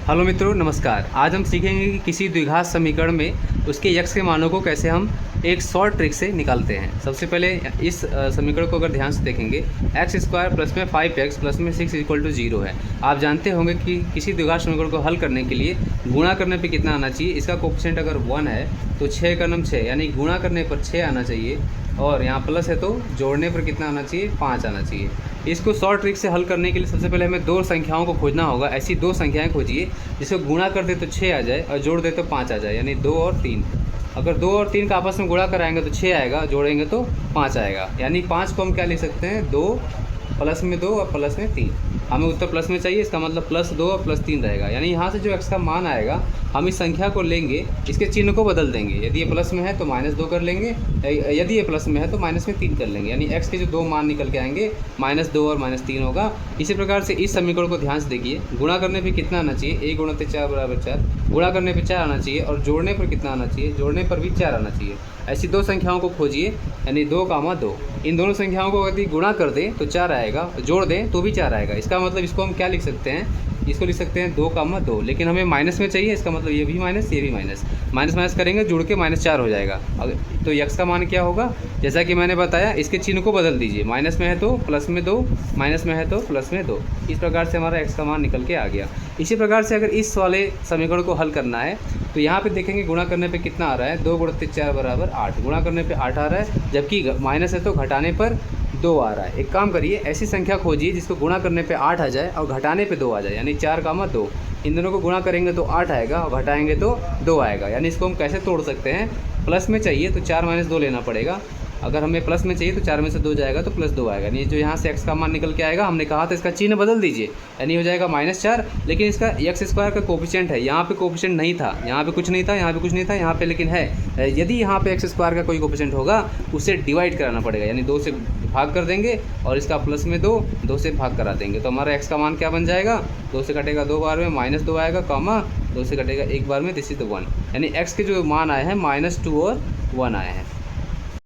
Hello मित्रों, नमस्कार। आज हम सीखेंगे कि किसी द्विघात समीकरण में उसके यक्स के मानों को कैसे हम एक शॉर्ट ट्रिक से निकालते हैं। सबसे पहले इस समीकरण को अगर ध्यान से देखेंगे, एक्स स्क्वायर प्लस में 5x प्लस में 6 इक्वल टू 0 है। आप जानते होंगे कि किसी द्विघात समीकरण को हल करने के लिए गुणा करने पे कितना आना चाहिए। इसका कोएफिशिएंट अगर 1 है तो 6 का नम 6, यानी गुणा करने पर 6 आना चाहिए, और यहाँ प्लस है तो जोड़ने पर कितना आना चाहिए, 5 आना चाहिए। इसको शॉर्ट ट्रिक से हल करने के लिए सबसे पहले हमें दो संख्याओं को खोजना होगा। ऐसी दो संख्याएं खोजिए जिसको गुणा कर दे तो 6 आ जाए और जोड़ दे तो 5 आ जाए, यानी 2 और 3। अगर 2 और 3 का आपस में गुणा कराएंगे तो 6 आएगा, जोड़ेंगे तो 5 आएगा। यानी 5 को हम क्या लिख सकते हैं, 2 प्लस में 2 और प्लस में 3। हमें उत्तर प्लस में चाहिए, इसका मतलब प्लस 2 और प्लस 3 रहेगा। यानी यहाँ से जो एक्स का मान आएगा, हम इस संख्या को लेंगे, इसके चिन्ह को बदल देंगे। यदि ये प्लस में है तो -2 कर लेंगे, यदि ये प्लस में है तो माइनस में 3 कर लेंगे। यानी एक्स के जो दो मान निकल के आएंगे, -2 और -3 होगा। इसी प्रकार से इस समीकरण को ध्यान से देखिए, गुणा करने पे कितना आना चाहिए, 1 × 4 = 4। गुणा करने पे 4 आना चाहिए, और जोड़ने पर कितना आना चाहिए, जोड़ने पर भी 4 आना चाहिए। ऐसी दो संख्याओं को खोजिए, यानी 2, 2। इन दोनों संख्याओं को यदि गुणा कर दें तो 4 आएगा, जोड़ दें तो भी 4 आएगा। इसका मतलब इसको हम क्या लिख सकते हैं, इसको लिख सकते हैं 2, 2। लेकिन हमें माइनस में चाहिए, इसका मतलब ये भी माइनस, ये भी माइनस। माइनस माइनस करेंगे, जुड़ के -4 हो जाएगा। तो यक्स का मान क्या होगा, जैसा कि मैंने बताया, इसके चिन्ह को बदल दीजिए। माइनस में है तो प्लस में 2, माइनस में है तो प्लस में 2। इस प्रकार से हमारा एक्स का मान निकल के आ गया। इसी प्रकार से अगर इस वाले समीकरण को हल करना है तो यहाँ पे देखेंगे गुणा करने पे कितना आ रहा है, 2 × 4 = 8। गुणा करने पे 8 आ रहा है, जबकि माइनस है तो घटाने पर 2 आ रहा है। एक काम करिए, ऐसी संख्या खोजिए जिसको गुणा करने पे 8 आ जाए और घटाने पे 2 आ जाए, यानी 4, 2। इन दोनों को गुणा करेंगे तो 8 आएगा और घटाएंगे तो 2 आएगा। यानी इसको हम कैसे तोड़ सकते हैं, प्लस में चाहिए तो 4 - 2 लेना पड़ेगा। अगर हमें प्लस में चाहिए तो 4 में से 2 जाएगा तो +2 आएगा। यानी जो यहाँ से एक्स का मान निकल के आएगा, हमने कहा था इसका चिन्ह बदल दीजिए, यानी हो जाएगा -4। लेकिन इसका एक्स स्क्वायर का कोएफिशिएंट है, यहाँ पे कोएफिशिएंट नहीं था, यहाँ पे कुछ नहीं था, यहाँ पे कुछ नहीं था, यहाँ पे लेकिन है। यदि यहाँ पे एक्स स्क्वायर का कोई कोएफिशिएंट होगा, उसे डिवाइड कराना पड़ेगा, यानी 2 से भाग कर देंगे और इसका प्लस में 2 से भाग करा देंगे। तो हमारा एक्स का मान क्या बन जाएगा, 2 से कटेगा 2 बार में, -2 आएगा, 2 से कटेगा 1 बार में, दिस इज द 1। यानी एक्स के जो मान आए हैं, -2 और 1 आए हैं।